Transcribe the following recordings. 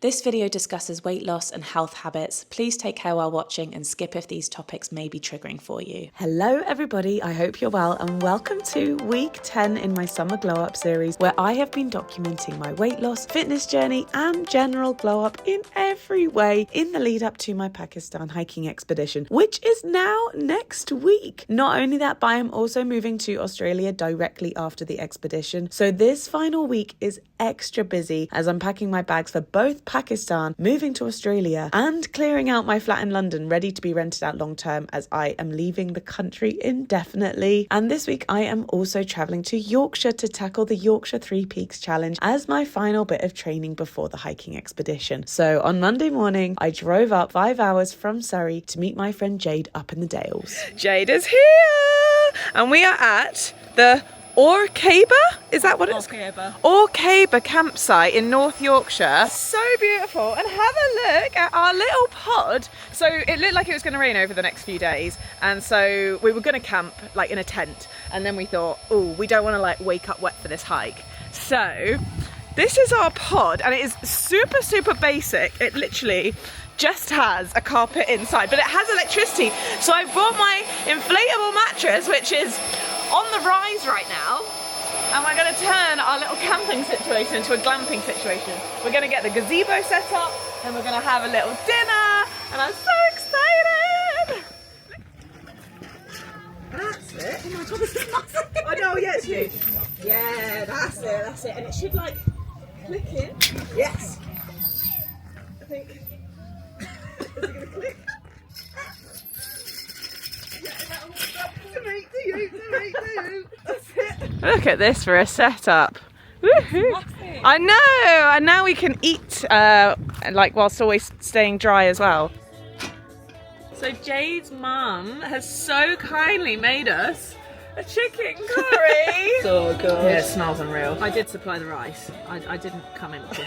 This video discusses weight loss and health habits. Please take care while watching and skip if these topics may be triggering for you. Hello everybody, I hope you're well and welcome to week 10 in my summer glow up series where I have been documenting my weight loss, fitness journey and general glow up in every way in the lead up to my Pakistan hiking expedition, which is now next week. Not only that, but I am also moving to Australia directly after the expedition. So this final week is extra busy as I'm packing my bags for both Pakistan, moving to Australia and clearing out my flat in London ready to be rented out long term as I am leaving the country indefinitely. And this week I am also travelling to Yorkshire to tackle the Yorkshire Three Peaks challenge as my final bit of training before the hiking expedition. So on Monday morning I drove up 5 hours from Surrey to meet my friend Jade up in the Dales. Jade is here and we are at the is that what it's called? Orcaba campsite in North Yorkshire. So beautiful. And have a look at our little pod. So it looked like it was going to rain over the next few days. And so we were going to camp like in a tent. And then we thought, oh, we don't want to like wake up wet for this hike. So this is our pod and it is super, super basic. It literally just has a carpet inside, but it has electricity. So I brought my inflatable mattress, which is on the rise right now, and we're going to turn our little camping situation into a glamping situation. We're going to get the gazebo set up and we're going to have a little dinner and I'm so excited. That's it. Oh my god, this is massive. Oh no, yeah, it's huge. Yeah, that's it. And it should like click in. Yes. I think. Is it going to click? Look at this for a setup. Woohoo! I know, and now we can eat like whilst always staying dry as well. So Jade's mum has so kindly made us a chicken curry. So good. Yeah, it smells unreal. I did supply the rice. I didn't come in with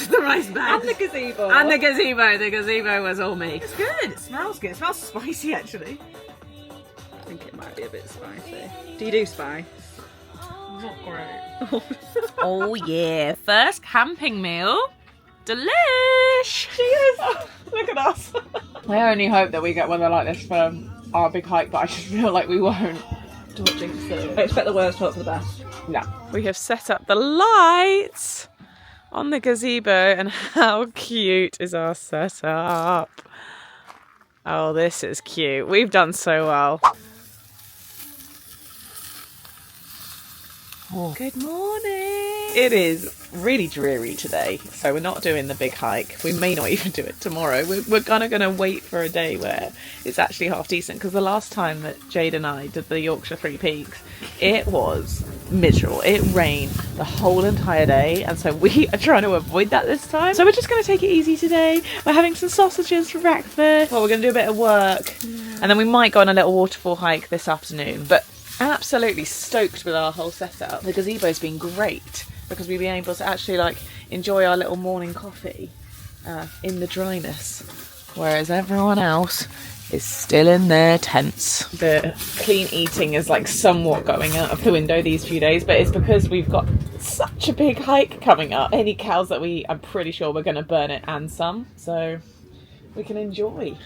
the rice bag. And the gazebo. And the gazebo. The gazebo was all me. It's good. It smells good. It smells spicy actually. I think it might be a bit spicy. Do you do spice? Not great. Oh yeah, first camping meal. Delish! Cheers! Oh, look at us. I only hope that we get weather like this for our big hike, but I just feel like we won't. Don't jinx it. I expect the worst, hope for the best. No. We have set up the lights on the gazebo and how cute is our setup? Oh, this is cute. We've done so well. Oh. Good morning. It is really dreary today, so we're not doing the big hike. We may not even do it tomorrow. We're kind of going to wait for a day where it's actually half decent, because the last time that Jade and I did the Yorkshire Three Peaks, it was miserable. It rained the whole entire day, and so we are trying to avoid that this time. So we're just going to take it easy today. We're having some sausages for breakfast. Well, we're going to do a bit of work, and then we might go on a little waterfall hike this afternoon. But absolutely stoked with our whole setup. The gazebo's been great because we've been able to actually like enjoy our little morning coffee in the dryness, whereas everyone else is still in their tents. The clean eating is like somewhat going out of the window these few days, but it's because we've got such a big hike coming up. Any cows that I'm pretty sure we're going to burn it and some, so we can enjoy.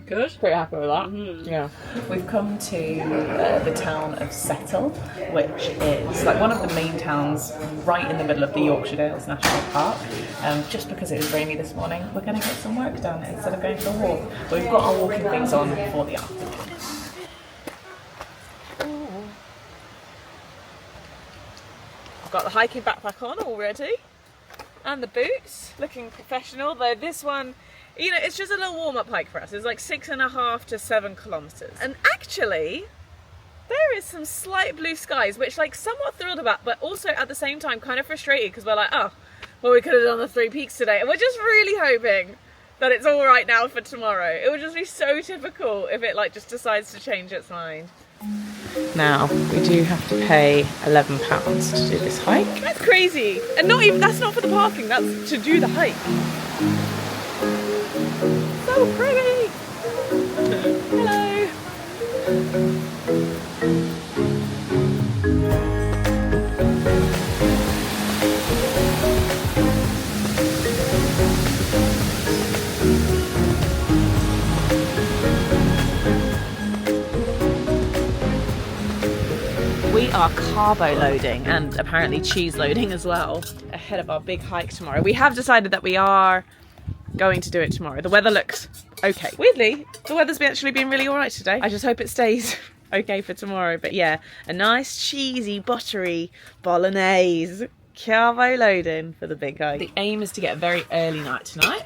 Good. Pretty happy with that. Mm-hmm. Yeah. We've come to the town of Settle, which is like one of the main towns right in the middle of the Yorkshire Dales National Park. Just because it was rainy this morning, we're going to get some work done instead of going for a walk. But we've got our walking things on for the afternoon. I've got the hiking backpack on already, and the boots, looking professional. Though this one, you know, it's just a little warm-up hike for us. It's like 6.5 to 7 kilometres. And actually, there is some slight blue skies, which like somewhat thrilled about, but also at the same time kind of frustrated because we're like, oh, well, we could have done the Three Peaks today. And we're just really hoping that it's all right now for tomorrow. It would just be so typical if it like just decides to change its mind. Now, we do have to pay £11 to do this hike. That's crazy. And not even, that's not for the parking, that's to do the hike. So pretty! Hello! We are carbo loading and apparently cheese loading as well ahead of our big hike tomorrow. We have decided that we are going to do it tomorrow. The weather looks okay. Weirdly, the weather's actually been really alright today. I just hope it stays okay for tomorrow. But yeah, a nice cheesy, buttery bolognese carbo loading for the big hike. The aim is to get a very early night tonight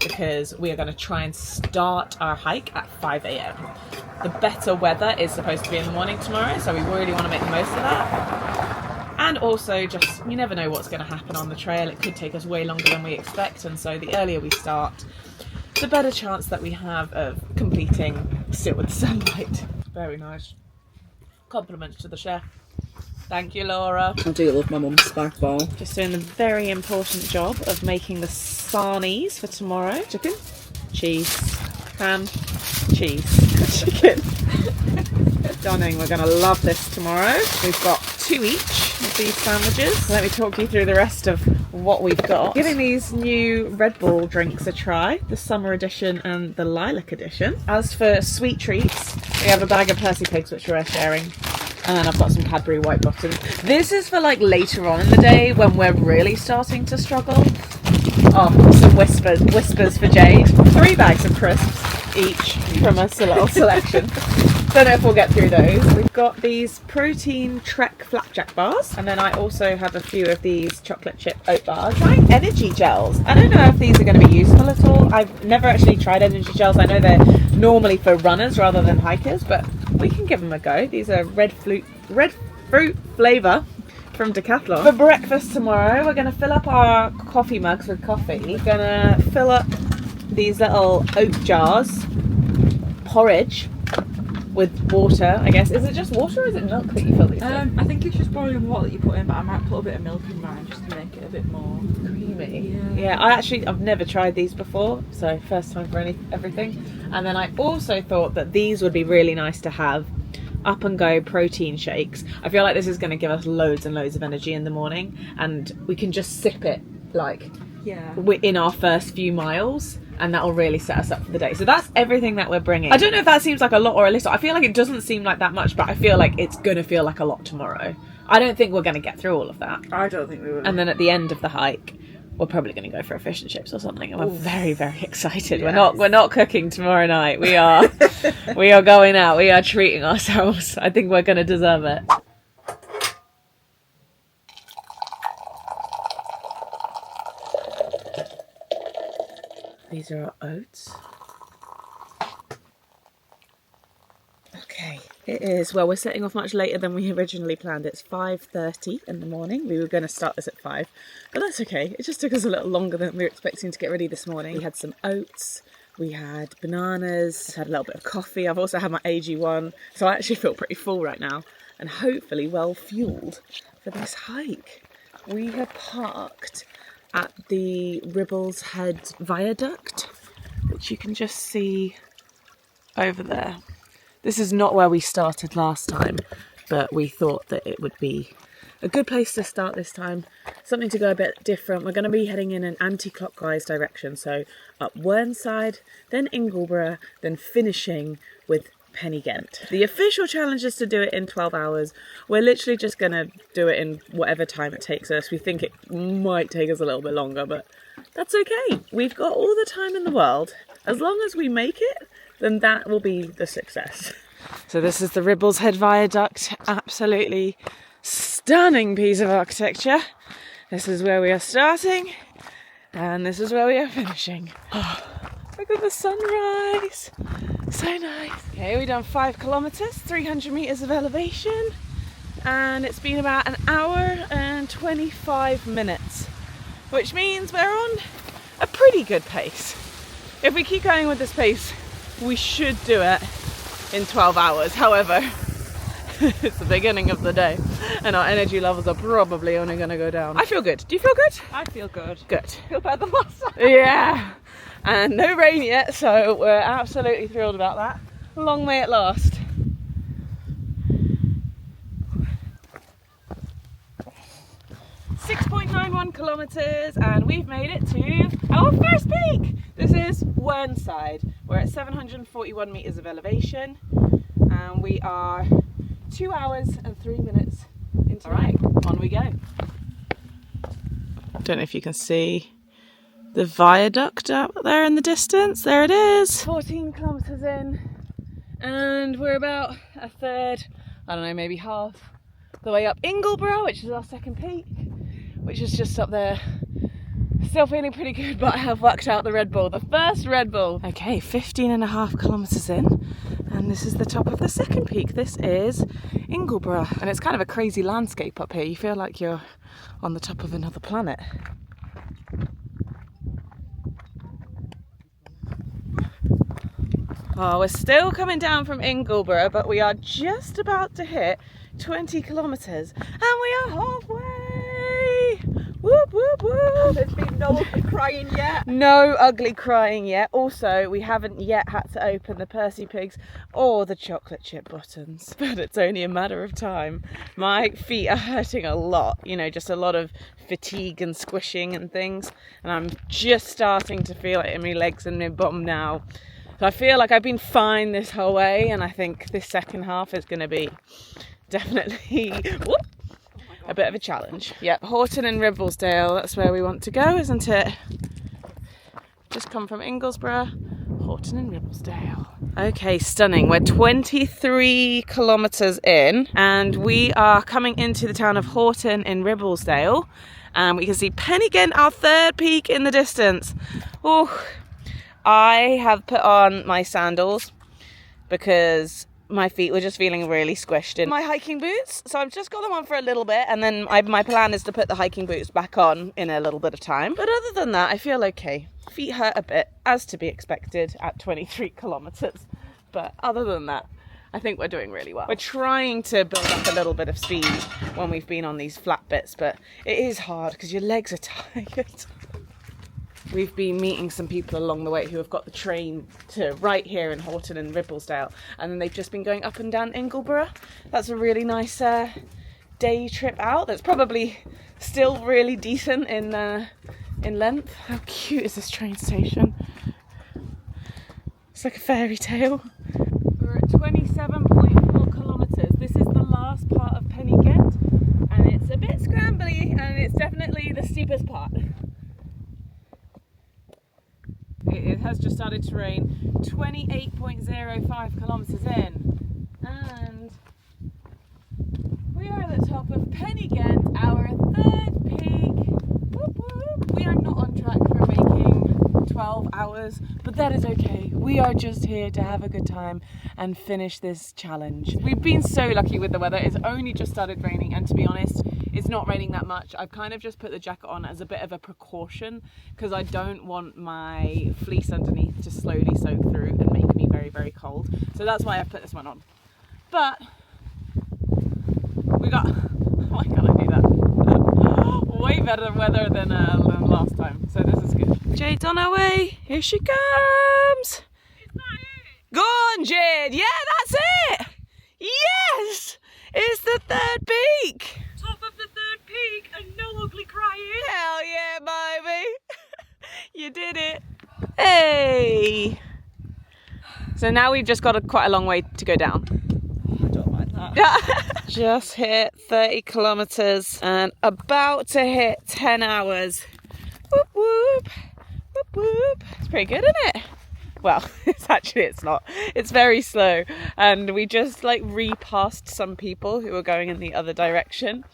because we are going to try and start our hike at 5 a.m. The better weather is supposed to be in the morning tomorrow, so we really want to make the most of that. And also, just, you never know what's going to happen on the trail. It could take us way longer than we expect, and so the earlier we start, the better chance that we have of completing still with the sunlight. Very nice. Compliments to the chef. Thank you, Laura. I do love my mum's spag bol. Just doing the very important job of making the sarnies for tomorrow. Chicken, cheese, ham, cheese, chicken. Stunning. We're going to love this tomorrow. We've got 2 each of these sandwiches. Let me talk you through the rest of what we've got. Giving these new Red Bull drinks a try, the summer edition and the lilac edition. As for sweet treats, we have a bag of Percy Pigs which we're sharing. And then I've got some Cadbury White Buttons. This is for like later on in the day when we're really starting to struggle. Oh, some whispers for Jade. 3 bags of crisps each from a little selection. Don't know if we'll get through those. We've got these protein Trek flapjack bars, and then I also have a few of these chocolate chip oat bars. Trying energy gels. I don't know if these are going to be useful at all. I've never actually tried energy gels. I know they're normally for runners rather than hikers, but we can give them a go. These are red fruit flavour from Decathlon. For breakfast tomorrow, we're going to fill up our coffee mugs with coffee. We're going to fill up these little oat jars, porridge with water, I guess. Is it just water or is it milk that you fill these in? I think it's just boiling water that you put in, but I might put a bit of milk in mine just to make it a bit more creamy. Yeah, I've never tried these before, so first time for everything. And then I also thought that these would be really nice to have up and go protein shakes. I feel like this is going to give us loads and loads of energy in the morning, and we can just sip it like in our first few miles, and that'll really set us up for the day. So that's everything that we're bringing. I don't know if that seems like a lot or a little. I feel like it doesn't seem like that much, but I feel like it's going to feel like a lot tomorrow. I don't think we're going to get through all of that. I don't think we will. And then at the end of the hike, we're probably going to go for a fish and chips or something. And we're very, very excited. Yes. We're not cooking tomorrow night. We are we are going out. We are treating ourselves. I think we're going to deserve it. These are our oats. Okay, it is, well, we're setting off much later than we originally planned. It's 5:30 in the morning. We were going to start this at 5, but that's okay. It just took us a little longer than we were expecting to get ready this morning. We had some oats, we had bananas, had a little bit of coffee. I've also had my AG1, so I actually feel pretty full right now and hopefully well fueled for this hike. We have parked at the Ribble's Head Viaduct, which you can just see over there. This is not where we started last time, but we thought that it would be a good place to start this time. Something to go a bit different. We're going to be heading in an anti-clockwise direction, so up Whernside, then Ingleborough, then finishing with Pennygent. The official challenge is to do it in 12 hours. We're literally just going to do it in whatever time it takes us. We think it might take us a little bit longer, but that's okay. We've got all the time in the world. As long as we make it, then that will be the success. So this is the Ribble's Head Viaduct. Absolutely stunning piece of architecture. This is where we are starting, and this is where we are finishing. Oh, look at the sunrise. So nice. Okay, we've done 5 kilometres, 300 metres of elevation, and it's been about an hour and 25 minutes, which means we're on a pretty good pace. If we keep going with this pace, we should do it in 12 hours. However, it's the beginning of the day and our energy levels are probably only going to go down. I feel good. Do you feel good? I feel good. Good. I feel better than last time. Yeah. And no rain yet, so we're absolutely thrilled about that. Long may it last. 6.91 kilometres and we've made it to our first peak. This is Whernside. We're at 741 metres of elevation and we are 2 hours and 3 minutes into. Alright, on we go. Don't know if you can see the viaduct up there in the distance. There it is. 14 kilometres in and we're about a third, I don't know, maybe half the way up Ingleborough, which is our second peak, which is just up there. Still feeling pretty good, but I have whacked out the Red Bull, the first Red Bull. Okay, 15.5 kilometres in and this is the top of the second peak. This is Ingleborough and it's kind of a crazy landscape up here. You feel like you're on the top of another planet. Oh, we're still coming down from Ingleborough, but we are just about to hit 20 kilometres and we are halfway. Whoop, whoop, whoop. There's been no ugly crying yet. No ugly crying yet. Also, we haven't yet had to open the Percy Pigs or the chocolate chip buttons, but it's only a matter of time. My feet are hurting a lot, you know, just a lot of fatigue and squishing and things, and I'm just starting to feel it in my legs and my bum now. So I feel like I've been fine this whole way, and I think this second half is going to be definitely a bit of a challenge. Yep, Horton and Ribblesdale, that's where we want to go, isn't it? Just come from Inglesborough, Horton and Ribblesdale. Okay, stunning. We're 23 kilometres in, and we are coming into the town of Horton in Ribblesdale, and we can see Pennygent, our third peak in the distance. Oh, I have put on my sandals because my feet were just feeling really squished in my hiking boots, so I've just got them on for a little bit, and then my plan is to put the hiking boots back on in a little bit of time. But other than that, I feel okay. Feet hurt a bit, as to be expected at 23 kilometres, but other than that, I think we're doing really well. We're trying to build up a little bit of speed when we've been on these flat bits, but it is hard because your legs are tired. We've been meeting some people along the way who have got the train to right here in Horton and Ribblesdale, and then they've just been going up and down Ingleborough. That's a really nice day trip out. That's probably still really decent in length. How cute is this train station? It's like a fairy tale. We're at 27.4 kilometres. This is the last part of Pennygent, and it's a bit scrambly, and it's definitely the steepest part. It has just started to rain. 28.05 kilometres in, and we are at the top of Pennygent, our third peak. Whoop, whoop. We are not on track for making 12 hours, but that is okay. We are just here to have a good time and finish this challenge. We've been so lucky with the weather. It's only just started raining, and to be honest, it's not raining that much. I've kind of just put the jacket on as a bit of a precaution because I don't want my fleece underneath to slowly soak through and make me very, very cold. So that's why I've put this one on. But we got, why can't I do that? Way better weather than last time. So this is good. Jade's on her way. Here she comes. Is that it? Go on, Jade. Yeah, that's it. Yes, it's the third peak. Top of the third peak and no ugly crying. Hell yeah, baby. You did it. Hey. So now we've just got quite a long way to go down. I don't mind that. Just hit 30 kilometres and about to hit 10 hours. Whoop, whoop. Whoop, whoop. It's pretty good, isn't it? Well, it's not. It's very slow. And we just like repassed some people who were going in the other direction.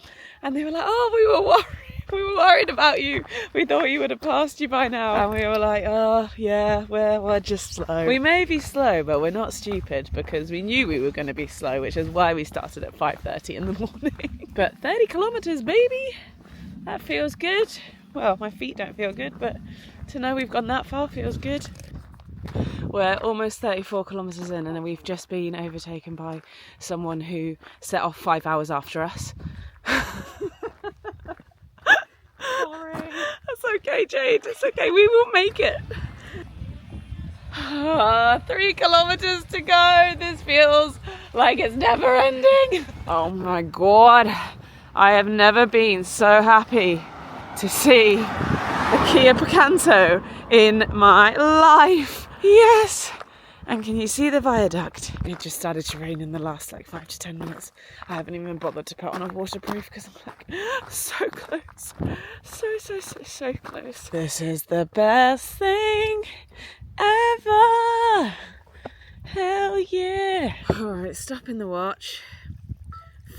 And they were like, oh, we were worried. We were worried about you. We thought you would have passed you by now. And we were like, oh, yeah, we're just slow. We may be slow, but we're not stupid because we knew we were going to be slow, which is why we started at 5:30 in the morning. But 30 kilometres, baby. That feels good. Well, my feet don't feel good, but to know we've gone that far feels good. We're almost 34 kilometres in, and then we've just been overtaken by someone who set off 5 hours after us. Sorry. That's okay, Jade. It's okay. We will make it. 3 kilometres to go. This feels like it's never ending. Oh my god. I have never been so happy to see a Kia Picanto in my life. Yes! And can you see the viaduct? It just started to rain in the last like 5 to 10 minutes. I haven't even bothered to put on a waterproof because I'm like so close. So close. This is the best thing ever. Hell yeah. Alright, stopping the watch.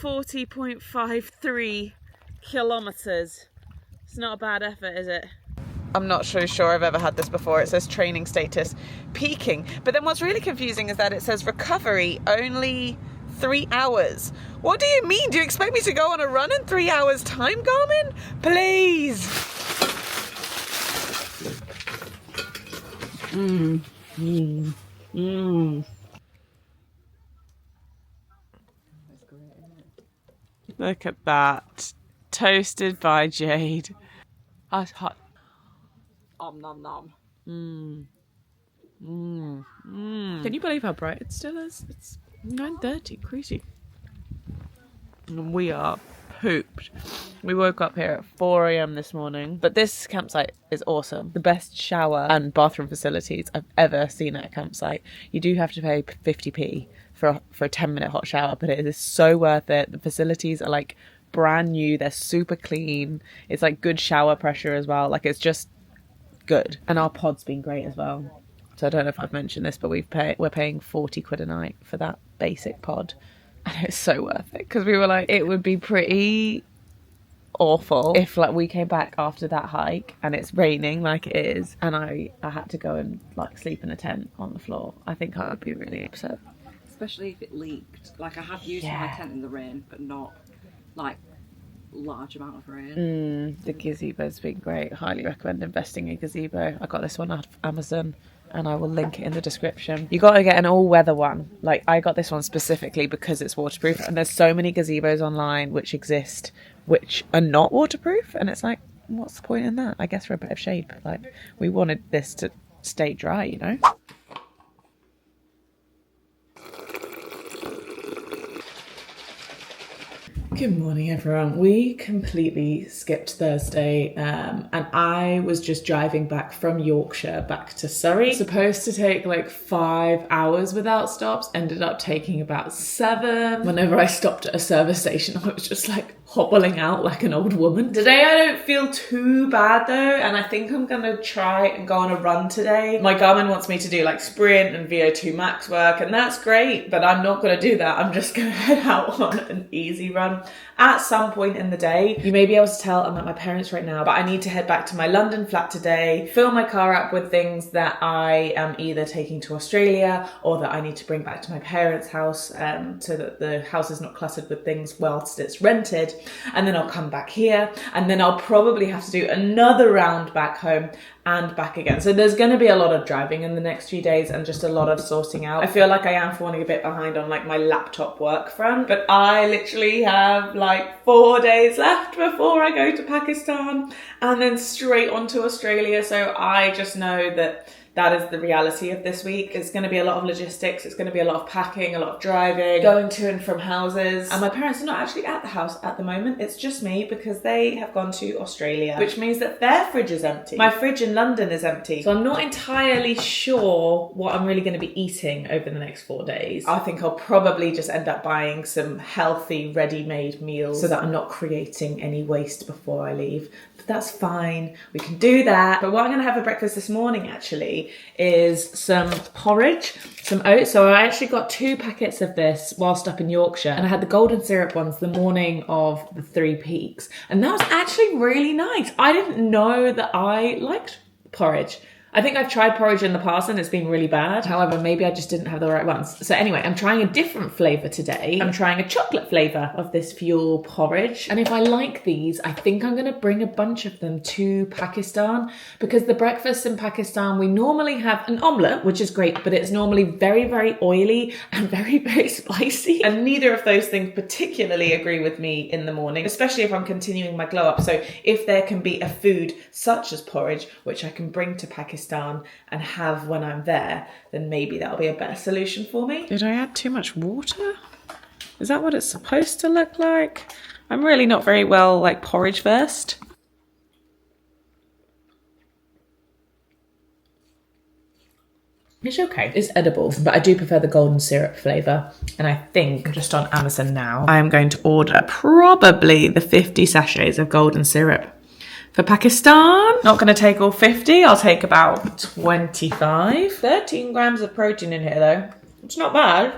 40.53 kilometres. It's not a bad effort, is it? I'm not so sure I've ever had this before. It says training status peaking. But then what's really confusing is that it says recovery only 3 hours. What do you mean? Do you expect me to go on a run in 3 hours time, Garmin? Please. Look at that. Toasted by Jade. That's hot. Nom nom. Can you believe how bright it still is? It's 9:30, crazy. And we are pooped. We woke up here at 4 a.m. this morning. But this campsite is awesome. The best shower and bathroom facilities I've ever seen at a campsite. You do have to pay 50p for a 10-minute hot shower, but it is so worth it. The facilities are like brand new. They're super clean. It's like good shower pressure as well. Like it's just good. And our pod's been great as well. So I don't know if I've mentioned this, but we're paying 40 quid a night for that basic pod. And it's so worth it because we were like, it would be pretty awful if like we came back after that hike and it's raining like it is and I had to go and like sleep in a tent on the floor. I think I would be really upset. Especially if it leaked. Like I have used my tent in the rain, but not like large amount of rain. The gazebo's been great. Highly recommend investing in a gazebo. I got this one off Amazon and I will link it in the description. You got to get an all-weather one. Like I got this one specifically because it's waterproof, and there's so many gazebos online which exist which are not waterproof, and it's like, what's the point in that? I guess for a bit of shade, but like we wanted this to stay dry, you know. Good morning, everyone. We completely skipped Thursday, and I was just driving back from Yorkshire back to Surrey. Supposed to take like 5 hours without stops, ended up taking about 7. Whenever I stopped at a service station, I was just like hobbling out like an old woman. Today I don't feel too bad though, and I think I'm gonna try and go on a run today. My Garmin wants me to do like sprint and VO2 max work, and that's great, but I'm not gonna do that. I'm just gonna head out on an easy run at some point in the day. You may be able to tell I'm at my parents' right now, but I need to head back to my London flat today, fill my car up with things that I am either taking to Australia or that I need to bring back to my parents' house, so that the house is not cluttered with things whilst it's rented. And then I'll come back here, and then I'll probably have to do another round back home and back again. So there's going to be a lot of driving in the next few days and just a lot of sorting out. I feel like I am falling a bit behind on like my laptop work front, but I literally have like 4 days left before I go to Pakistan and then straight on to Australia. So I just know that that is the reality of this week. It's going to be a lot of logistics. It's going to be a lot of packing, a lot of driving, going to and from houses. And my parents are not actually at the house at the moment. It's just me because they have gone to Australia, which means that their fridge is empty. My fridge in London is empty. So I'm not entirely sure what I'm really going to be eating over the next 4 days. I think I'll probably just end up buying some healthy, ready-made meals so that I'm not creating any waste before I leave. But that's fine. We can do that. But what I'm going to have for breakfast this morning actually is some porridge, some oats. So I actually got 2 packets of this whilst up in Yorkshire, and I had the golden syrup ones the morning of the Three Peaks, and that was actually really nice. I didn't know that I liked porridge. I think I've tried porridge in the past and it's been really bad. However, maybe I just didn't have the right ones. So anyway, I'm trying a different flavour today. I'm trying a chocolate flavour of this fuel porridge. And if I like these, I think I'm going to bring a bunch of them to Pakistan, because the breakfast in Pakistan, we normally have an omelette, which is great, but it's normally very, very oily and very, very spicy. And neither of those things particularly agree with me in the morning, especially if I'm continuing my glow up. So if there can be a food such as porridge, which I can bring to Pakistan and have when I'm there, then maybe that'll be a better solution for me. Did I add too much water? Is that what it's supposed to look like? I'm really not very well like porridge versed. It's okay. It's edible, but I do prefer the golden syrup flavour. And I think, just on Amazon now, I am going to order probably the 50 sachets of golden syrup. For Pakistan, not going to take all 50. I'll take about 25. 13 grams of protein in here though. It's not bad.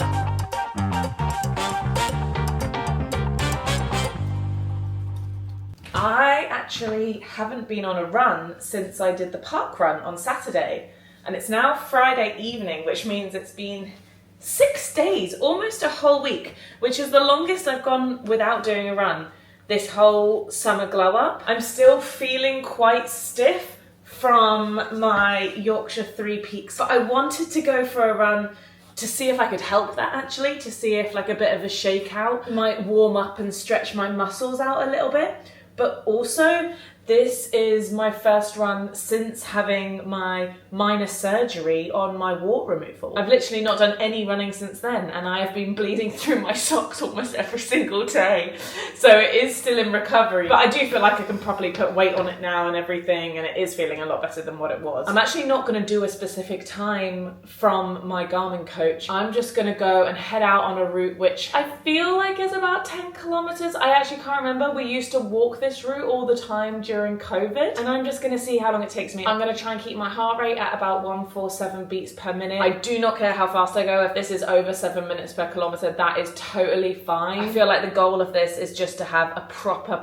I actually haven't been on a run since I did the park run on Saturday. And it's now Friday evening, which means it's been 6 days, almost a whole week, which is the longest I've gone without doing a run this whole summer glow up. I'm still feeling quite stiff from my Yorkshire Three Peaks, but I wanted to go for a run to see if I could help that actually, to see if like a bit of a shakeout might warm up and stretch my muscles out a little bit. But also, this is my first run since having my minor surgery on my wart removal. I've literally not done any running since then, and I have been bleeding through my socks almost every single day. So it is still in recovery, but I do feel like I can properly put weight on it now and everything, and it is feeling a lot better than what it was. I'm actually not going to do a specific time from my Garmin coach. I'm just going to go and head out on a route which I feel like is about 10 kilometers. I actually can't remember. We used to walk this route all the time during COVID, and I'm just going to see how long it takes me. I'm going to try and keep my heart rate at about 147 beats per minute. I do not care how fast I go. If this is over 7 minutes per kilometer, that is totally fine. I feel like the goal of this is just to have a proper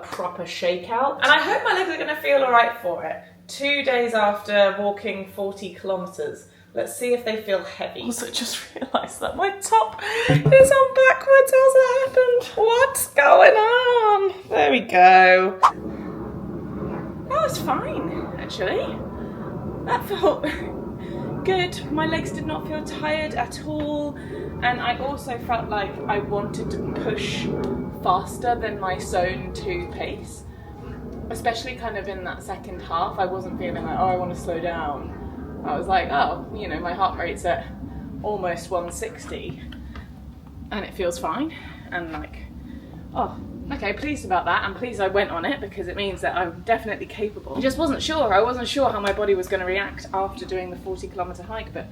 shakeout, and I hope my legs are going to feel all right for it. 2 days after walking 40 kilometers. Let's see if they feel heavy. Also, just realised that my top is on backwards. How's that happened? What's going on? There we go. That was fine, actually. That felt good. My legs did not feel tired at all. And I also felt like I wanted to push faster than my zone 2 pace. Especially kind of in that second half. I wasn't feeling like, oh, I want to slow down. I was like, oh, you know, my heart rate's at almost 160 and it feels fine. And like, oh, okay, pleased about that. I'm pleased I went on it because it means that I'm definitely capable. I just wasn't sure. I wasn't sure how my body was going to react after doing the 40-kilometer hike, but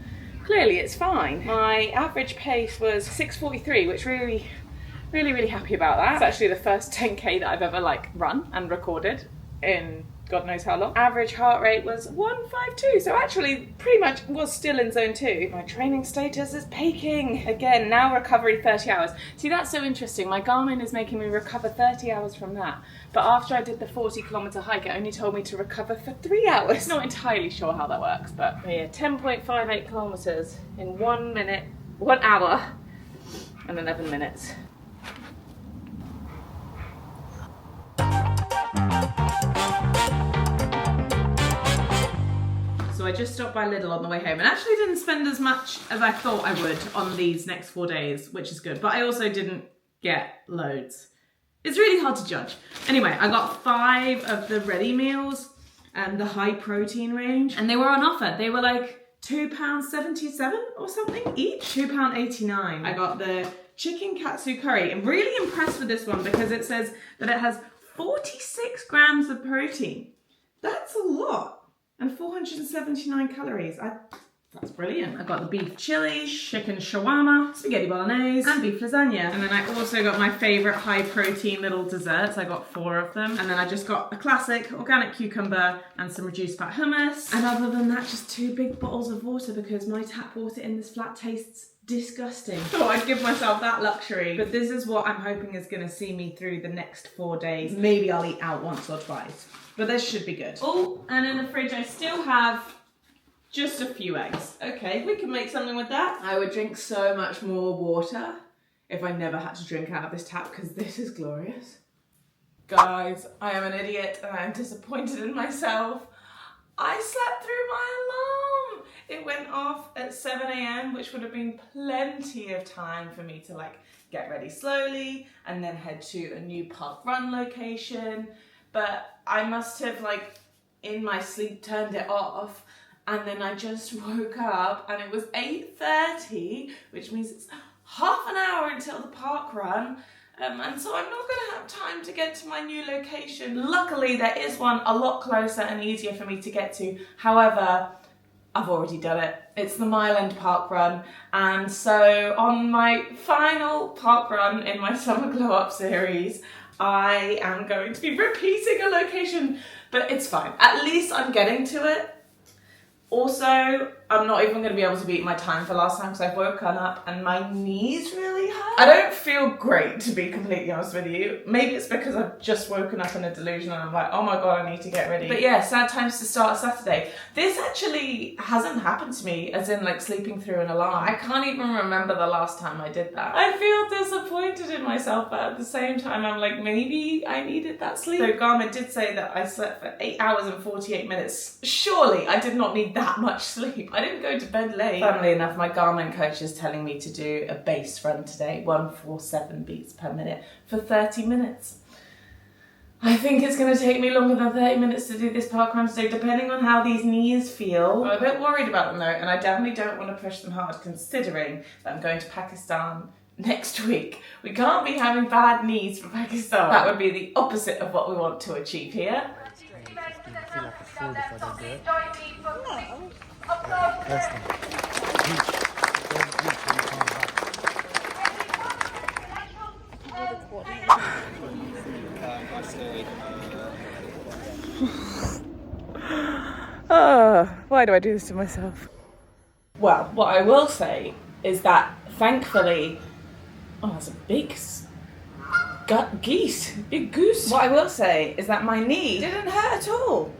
clearly it's fine. My average pace was 6:43, which really happy about that. It's actually the first 10K that I've ever like run and recorded in God knows how long. Average heart rate was 152, so actually pretty much was still in zone 2. My training status is peaking. Again, now recovery 30 hours. See, that's so interesting. My Garmin is making me recover 30 hours from that. But after I did the 40-kilometer hike, it only told me to recover for 3 hours. Not entirely sure how that works, but yeah, 10.58 kilometers in 1 minute, 1 hour and 11 minutes. So I just stopped by Lidl on the way home and actually didn't spend as much as I thought I would on these next 4 days, which is good. But I also didn't get loads. It's really hard to judge. Anyway, I got 5 of the ready meals and the high protein range, and they were on offer. They were like £2.77 or something each, £2.89. I got the chicken katsu curry. I'm really impressed with this one because it says that it has 46 grams of protein. That's a lot. And 479 calories. That's brilliant. I got the beef chili, chicken shawarma, spaghetti bolognese, and beef lasagna. And then I also got my favourite high protein little desserts. I got 4 of them. And then I just got a classic organic cucumber and some reduced fat hummus. And other than that, just 2 big bottles of water because my tap water in this flat tastes disgusting. So I'd give myself that luxury. But this is what I'm hoping is going to see me through the next 4 days. Maybe I'll eat out once or twice. But this should be good. Oh, and in the fridge I still have just a few eggs. Okay, we can make something with that. I would drink so much more water if I never had to drink out of this tap because this is glorious. Guys, I am an idiot and I am disappointed in myself. I slept through my alarm. It went off at 7 a.m, which would have been plenty of time for me to like get ready slowly and then head to a new park run location. But I must have like in my sleep turned it off, and then I just woke up and it was 8:30, which means it's half an hour until the park run, And so I'm not going to have time to get to my new location. Luckily, there is one a lot closer and easier for me to get to. However, I've already done it. It's the Mile End Park Run. And so on my final park run in my Summer Glow Up series, I am going to be repeating a location, but it's fine. At least I'm getting to it. Also, I'm not even going to be able to beat my time for last time because I've woken up and my knees really hurt. I don't feel great, to be completely honest with you. Maybe it's because I've just woken up in a delusion and I'm like, oh my god, I need to get ready. But yeah, sad times to start Saturday. This actually hasn't happened to me, as in like sleeping through an alarm. I can't even remember the last time I did that. I feel disappointed in myself, but at the same time, I'm like, maybe I needed that sleep. So Garmin did say that I slept for 8 hours and 48 minutes. Surely I did not need that much sleep. I didn't go to bed late. Funnily enough, my Garmin coach is telling me to do a base run today, 147 beats per minute for 30 minutes. I think it's going to take me longer than 30 minutes to do this park run today, depending on how these knees feel. I'm a bit worried about them though, and I definitely don't want to push them hard, considering that I'm going to Pakistan next week. We can't be having bad knees for Pakistan. That would be the opposite of what we want to achieve here. Why do I do this to myself? Well, what I will say is that thankfully, oh, that's a big big goose. What I will say is that my knee didn't hurt at all.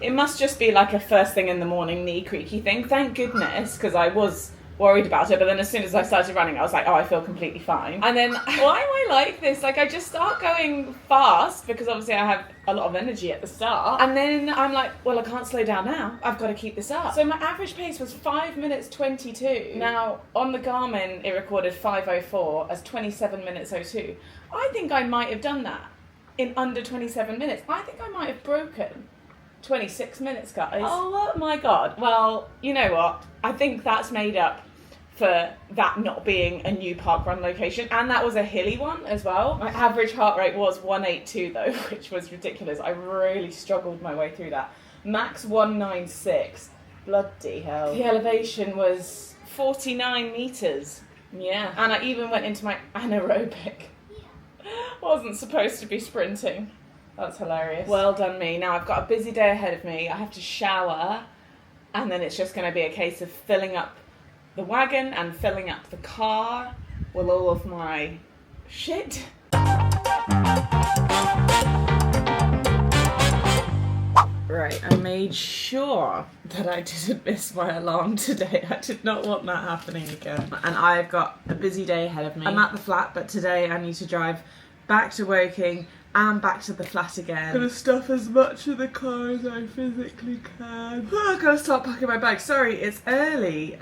It must just be like a first thing in the morning knee creaky thing. Thank goodness, because I was worried about it, but then as soon as I started running I was like, oh, I feel completely fine. And then why am I like this? Like, I just start going fast because obviously I have a lot of energy at the start, and then I'm like, well, I can't slow down now, I've got to keep this up. So my average pace was 5 minutes 22. Now on the Garmin it recorded 5:04 as 27 minutes 02. I think I might have done that in under 27 minutes. I think I might have broken 26 minutes, guys. Oh my god. Well, you know what? I think that's made up for that not being a new park run location, and that was a hilly one as well. My average heart rate was 182 though, which was ridiculous. I really struggled my way through that. Max 196. Bloody hell. The elevation was 49 meters. Yeah. And I even went into my anaerobic. Wasn't supposed to be sprinting. That's hilarious. Well done me. Now I've got a busy day ahead of me. I have to shower, and then it's just going to be a case of filling up the wagon and filling up the car with all of my shit. Right, I made sure that I didn't miss my alarm today. I did not want that happening again. And I've got a busy day ahead of me. I'm at the flat, but today I need to drive back to Woking and back to the flat again. I'm gonna stuff as much of the car as I physically can. I've got to start packing my bag. Sorry, it's early.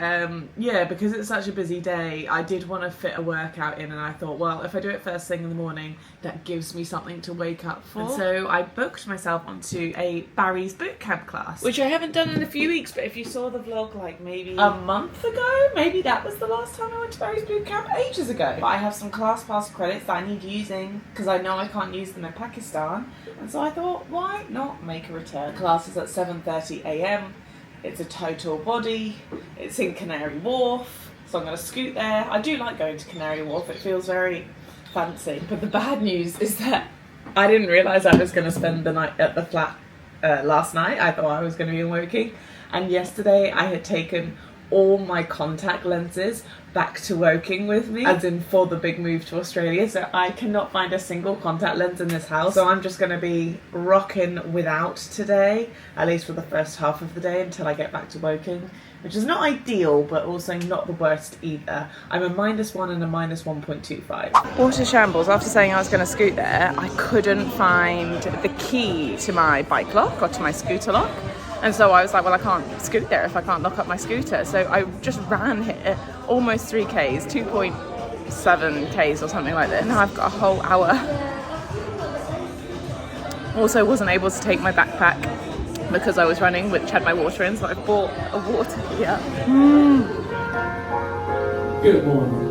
Yeah, because it's such a busy day, I did want to fit a workout in, and I thought, well, if I do it first thing in the morning, that gives me something to wake up for. And so I booked myself onto a Barry's bootcamp class, which I haven't done in a few weeks, but if you saw the vlog like maybe a month ago, maybe that was the last time I went to Barry's bootcamp, ages ago. But I have some class pass credits that I need using, because I know I can't use them in Pakistan, and so I thought, why not make a return? Class is at 7:30 a.m. It's a total body. It's in Canary Wharf, so I'm going to scoot there. I do like going to Canary Wharf. It feels very fancy. But the bad news is that I didn't realise I was going to spend the night at the flat last night. I thought I was going to be in Woking, and yesterday I had taken all my contact lenses back to Woking with me, as in for the big move to Australia, so I cannot find a single contact lens in this house. So I'm just going to be rocking without today, at least for the first half of the day until I get back to Woking, which is not ideal, but also not the worst either. I'm a -1 and a -1.25. What a shambles. After saying I was going to scoot there, I couldn't find the key to my bike lock or to my scooter lock. And so I was like, well, I can't scoot there if I can't lock up my scooter. So I just ran here almost 3 Ks, 2.7 Ks or something like this. Now I've got a whole hour. Also wasn't able to take my backpack because I was running, which had my water in, so I bought a water here. Good morning.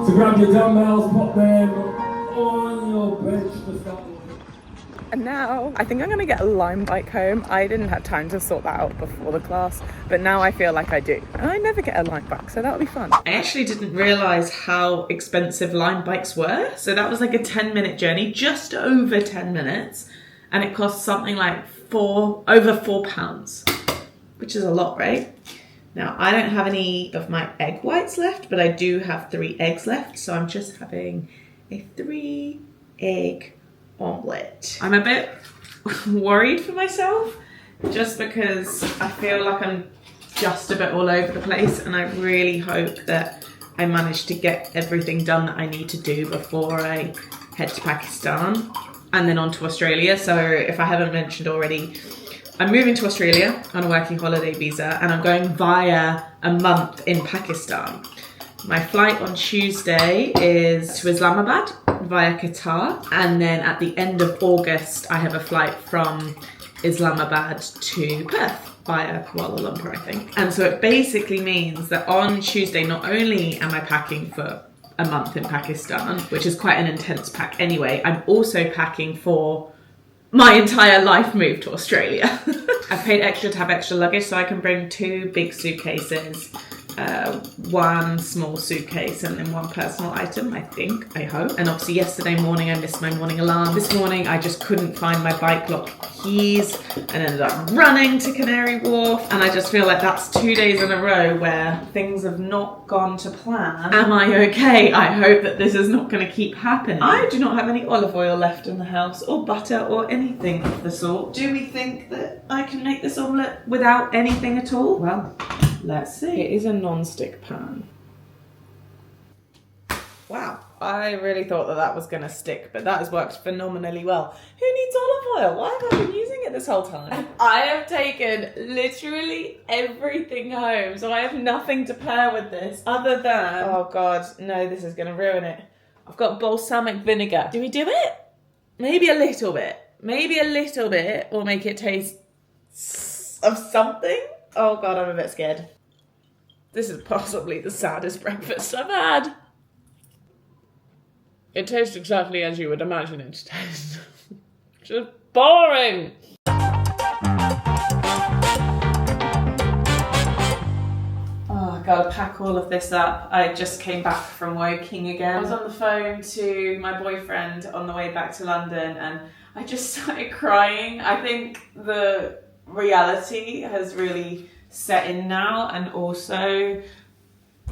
So grab your dumbbells, pop them on your bench to start. And now I think I'm going to get a Lime bike home. I didn't have time to sort that out before the class, but now I feel like I do. And I never get a Lime bike, so that'll be fun. I actually didn't realise how expensive Lime bikes were. So that was like a 10-minute journey, just over 10 minutes. And it cost something like over £4, which is a lot, right? Now, I don't have any of my egg whites left, but I do have 3 eggs left. So I'm just having a 3-egg omelette. I'm a bit worried for myself just because I feel like I'm just a bit all over the place, and I really hope that I manage to get everything done that I need to do before I head to Pakistan and then on to Australia. So if I haven't mentioned already, I'm moving to Australia on a working holiday visa, and I'm going via a month in Pakistan. My flight on Tuesday is to Islamabad via Qatar, and then at the end of August I have a flight from Islamabad to Perth via Kuala Lumpur, I think. And so it basically means that on Tuesday not only am I packing for a month in Pakistan, which is quite an intense pack anyway, I'm also packing for my entire life move to Australia. I've paid extra to have extra luggage so I can bring 2 big suitcases, 1 small suitcase, and then 1 personal item, I hope. And obviously yesterday morning I missed my morning alarm. This morning I just couldn't find my bike lock keys and ended up running to Canary Wharf, and I just feel like that's 2 days in a row where things have not gone to plan. Am I okay? I hope that this is not going to keep happening. I do not have any olive oil left in the house, or butter, or anything of the sort. Do we think that I can make this omelette without anything at all? Well, let's see. It is a non-stick pan. Wow, I really thought that was going to stick, but that has worked phenomenally well. Who needs olive oil? Why have I been using it this whole time? I have taken literally everything home, so I have nothing to pair with this other than... Oh God, no, this is going to ruin it. I've got balsamic vinegar. Do we do it? Maybe a little bit. Maybe a little bit will make it taste of something. Oh God, I'm a bit scared. This is possibly the saddest breakfast I've had. It tastes exactly as you would imagine it to taste. Just boring. Oh, I gotta pack all of this up. I just came back from Woking again. I was on the phone to my boyfriend on the way back to London, and I just started crying. I think the reality has really set in now, and also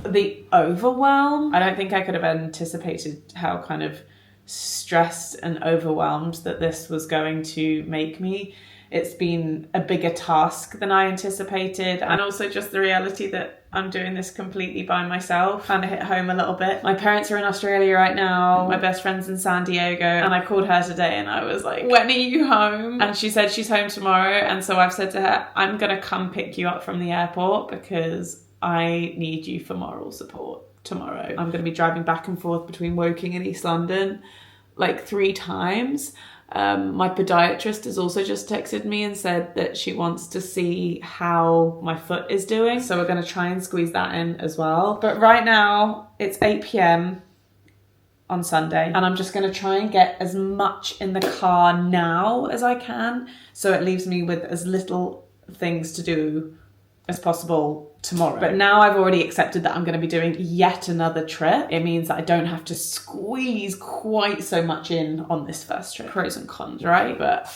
the overwhelm. I don't think I could have anticipated how kind of stressed and overwhelmed that this was going to make me. It's been a bigger task than I anticipated, and also just the reality that I'm doing this completely by myself kind of hit home a little bit. My parents are in Australia right now, my best friend's in San Diego, and I called her today and I was like, when are you home? And she said she's home tomorrow, and so I've said to her, I'm gonna come pick you up from the airport because I need you for moral support tomorrow. I'm gonna be driving back and forth between Woking and East London like 3 times. My podiatrist has also just texted me and said that she wants to see how my foot is doing. So we're going to try and squeeze that in as well. But right now it's 8 p.m. on Sunday, and I'm just going to try and get as much in the car now as I can, so it leaves me with as little things to do as possible tomorrow. But now I've already accepted that I'm going to be doing yet another trip. It means that I don't have to squeeze quite so much in on this first trip. Pros and cons, right? But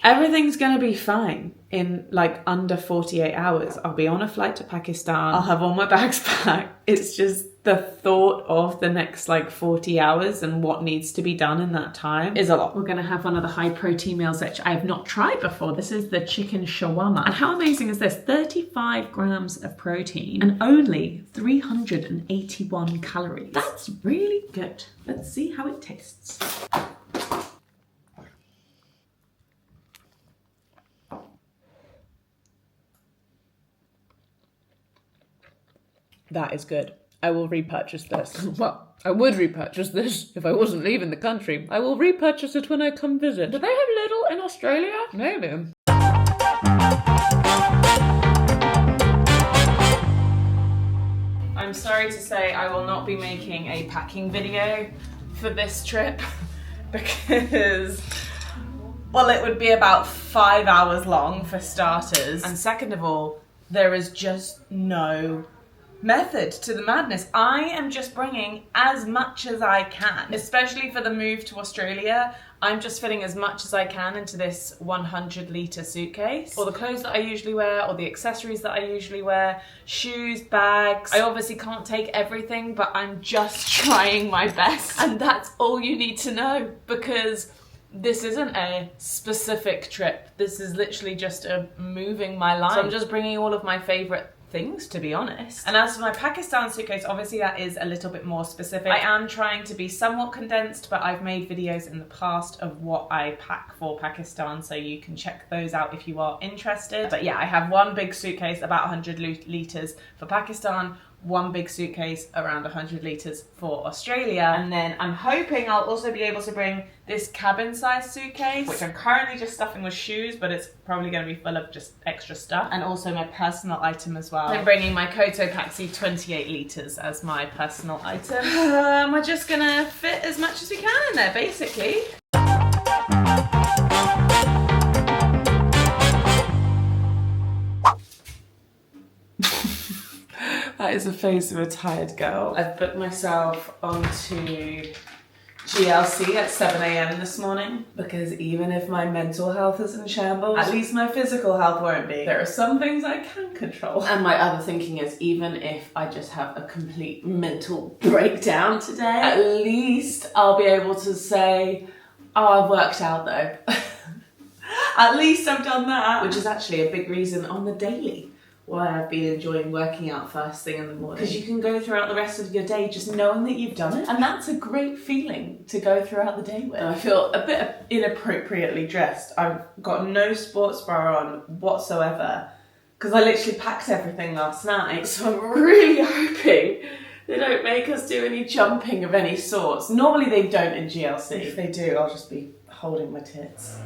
everything's going to be fine in like under 48 hours. I'll be on a flight to Pakistan. I'll have all my bags packed. It's just the thought of the next like 40 hours and what needs to be done in that time is a lot. We're going to have one of the high protein meals that I have not tried before. This is the chicken shawarma. And how amazing is this? 35 grams of protein and only 381 calories. That's really good. Let's see how it tastes. That is good. I will repurchase this. Well, I would repurchase this if I wasn't leaving the country. I will repurchase it when I come visit. Do they have Lidl in Australia? Maybe. I'm sorry to say I will not be making a packing video for this trip because, well, it would be about 5 hours long for starters. And second of all, there is just no method to the madness. I am just bringing as much as I can, especially for the move to Australia. I'm just fitting as much as I can into this 100-litre suitcase. All the clothes that I usually wear, all the accessories that I usually wear, shoes, bags. I obviously can't take everything, but I'm just trying my best. And that's all you need to know, because this isn't a specific trip. This is literally just a moving my life. So I'm just bringing all of my favourite things, to be honest. And as for my Pakistan suitcase, obviously that is a little bit more specific. I am trying to be somewhat condensed, but I've made videos in the past of what I pack for Pakistan, so you can check those out if you are interested. But yeah, I have one big suitcase, about 100 litres for Pakistan, one big suitcase, around 100 litres for Australia. And then I'm hoping I'll also be able to bring this cabin-sized suitcase, which I'm currently just stuffing with shoes, but it's probably going to be full of just extra stuff. And also my personal item as well. I'm bringing my Koto Paxi 28 litres as my personal item. We're just going to fit as much as we can in there, basically. That is the face of a tired girl. I've booked myself onto GLC at 7 AM this morning, because even if my mental health is in shambles, at least my physical health won't be. There are some things I can control. And my other thinking is, even if I just have a complete mental breakdown today, at least I'll be able to say, oh, I've worked out though. At least I've done that. Which is actually a big reason on the daily why I've been enjoying working out first thing in the morning. Because you can go throughout the rest of your day just knowing that you've done it. And that's a great feeling to go throughout the day with. And I feel a bit inappropriately dressed. I've got no sports bra on whatsoever, because I literally packed everything last night. So I'm really hoping they don't make us do any jumping of any sorts. Normally they don't in GLC. If they do, I'll just be holding my tits.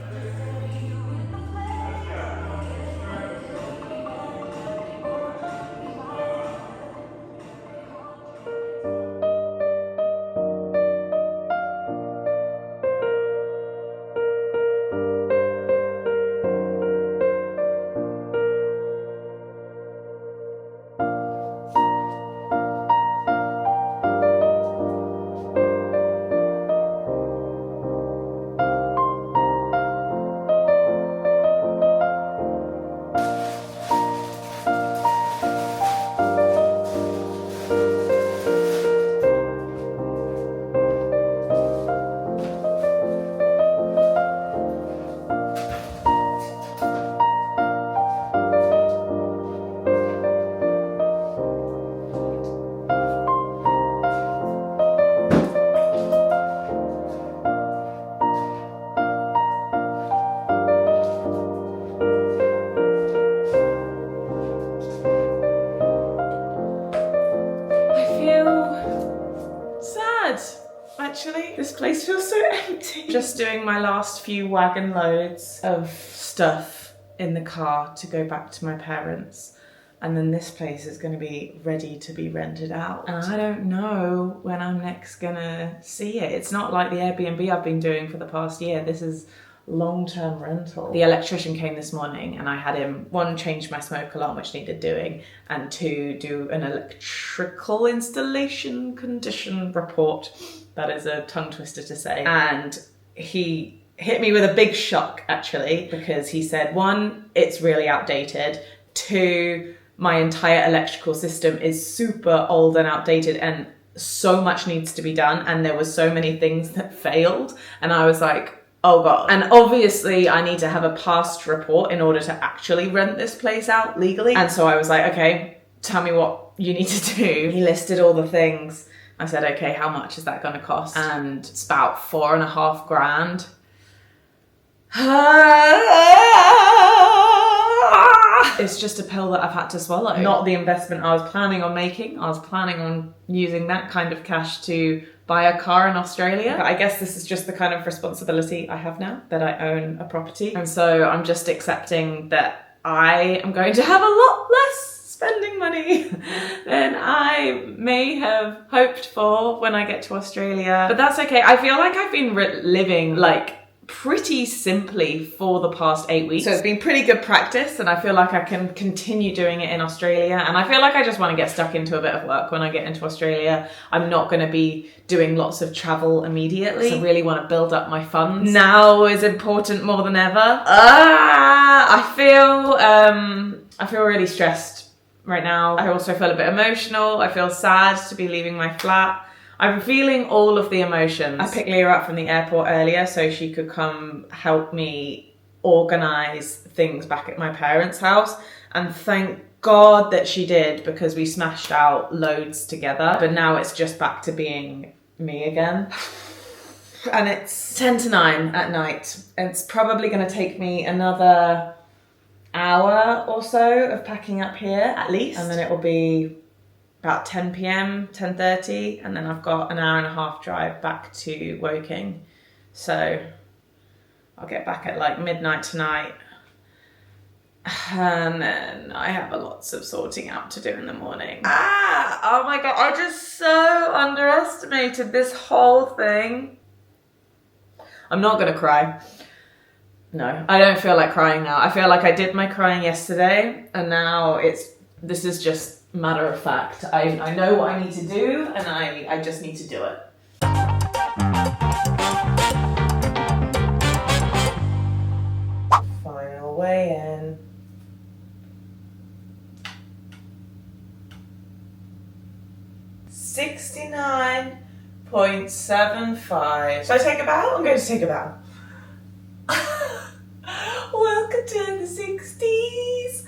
Actually, this place feels so empty. Just doing my last few wagon loads of stuff in the car to go back to my parents, and then this place is going to be ready to be rented out. And I don't know when I'm next gonna see it. It's not like the Airbnb I've been doing for the past year. This is long-term rental. The electrician came this morning and I had him, 1, change my smoke alarm, which needed doing, and 2, do an electrical installation condition report. That is a tongue twister to say. And he hit me with a big shock, actually, because he said, 1, it's really outdated. 2, my entire electrical system is super old and outdated and so much needs to be done. And there were so many things that failed. And I was like, oh God. And obviously I need to have a past report in order to actually rent this place out legally. And so I was like, okay, tell me what you need to do. He listed all the things. I said, okay, how much is that going to cost? And it's about 4.5 grand. It's just a pill that I've had to swallow. Not the investment I was planning on making. I was planning on using that kind of cash to buy a car in Australia. But I guess this is just the kind of responsibility I have now, that I own a property. And so I'm just accepting that I am going to have a lot less spending money than I may have hoped for when I get to Australia. But that's okay. I feel like I've been living like pretty simply for the past 8 weeks. So it's been pretty good practice, and I feel like I can continue doing it in Australia. And I feel like I just want to get stuck into a bit of work when I get into Australia. I'm not going to be doing lots of travel immediately. So I really want to build up my funds. Now is important more than ever. I feel really stressed right now. I also feel a bit emotional. I feel sad to be leaving my flat. I'm feeling all of the emotions. I picked Leah up from the airport earlier so she could come help me organise things back at my parents' house. And thank God that she did, because we smashed out loads together. But now it's just back to being me again. And it's 10 to 9 at night. It's probably going to take me another hour or so of packing up here, at least. And then it will be about 10 p.m, 10:30, and then I've got an hour and a half drive back to Woking. So I'll get back at like midnight tonight. And then I have lots of sorting out to do in the morning. Oh my God, I just so underestimated this whole thing. I'm not gonna cry. No, I don't feel like crying now. I feel like I did my crying yesterday, and now this is just matter of fact. I know what I need to do, and I just need to do it. Final weigh-in. 69.75. Should I take a bow? I'm going to take a bow. Welcome to the 60s.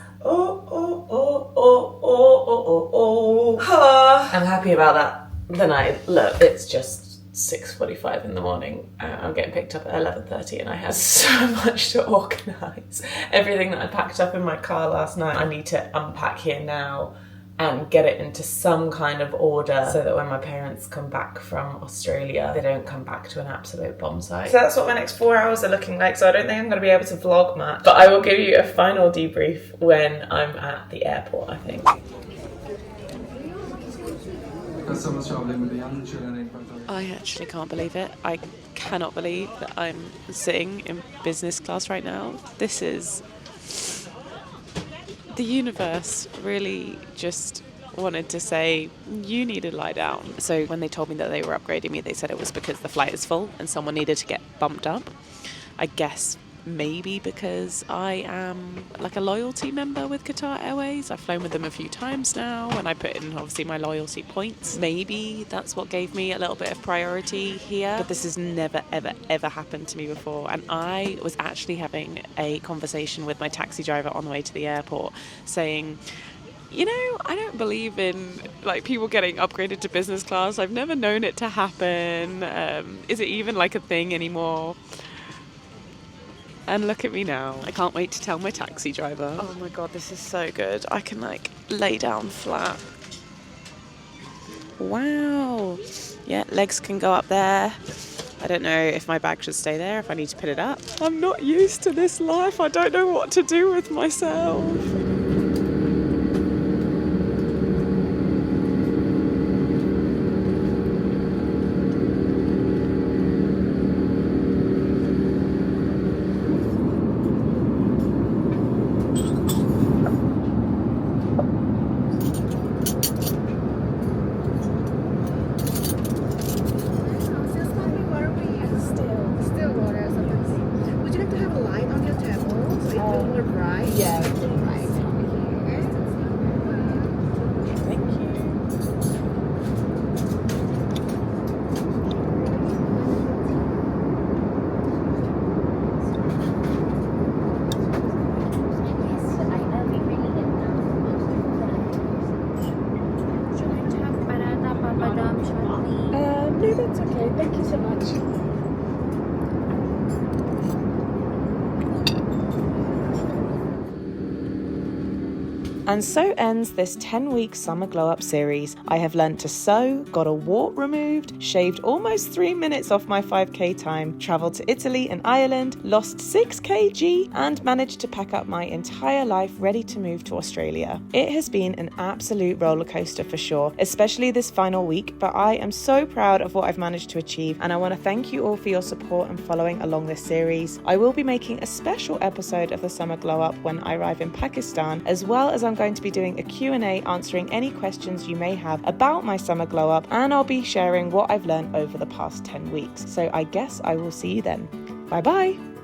I'm happy about that. Then look, it's just 6:45 in the morning. I'm getting picked up at 11:30, and I have so much to organise. Everything that I packed up in my car last night, I need to unpack here now and get it into some kind of order so that when my parents come back from Australia, they don't come back to an absolute bomb site. So that's what my next 4 hours are looking like, so I don't think I'm going to be able to vlog much. But I will give you a final debrief when I'm at the airport, I think. I actually can't believe it. I cannot believe that I'm sitting in business class right now. This is... The universe really just wanted to say, you need to lie down. So when they told me that they were upgrading me, they said it was because the flight is full and someone needed to get bumped up. I guess maybe because I am like a loyalty member with Qatar Airways. I've flown with them a few times now, and I put in obviously my loyalty points. Maybe that's what gave me a little bit of priority here, but this has never ever happened to me before. And I was actually having a conversation with my taxi driver on the way to the airport saying, you know, I don't believe in like people getting upgraded to business class. I've never known it to happen. Is it even like a thing anymore? And look at me now. I can't wait to tell my taxi driver. Oh my God, this is so good. I can like lay down flat. Wow. Yeah, legs can go up there. I don't know if my bag should stay there, if I need to put it up. I'm not used to this life. I don't know what to do with myself. No, that's okay. Thank you so much. And so ends this 10-week summer glow up series. I have learnt to sew, got a wart removed, shaved almost 3 minutes off my 5k time, travelled to Italy and Ireland, lost 6 kg, and managed to pack up my entire life ready to move to Australia. It has been an absolute roller coaster for sure, especially this final week, but I am so proud of what I've managed to achieve, and I want to thank you all for your support and following along this series. I will be making a special episode of the Summer Glow Up when I arrive in Pakistan, as well as I'm going to be doing a Q&A answering any questions you may have about my Summer Glow Up, and I'll be sharing what I've learned over the past 10 weeks. So I guess I will see you then. Bye bye!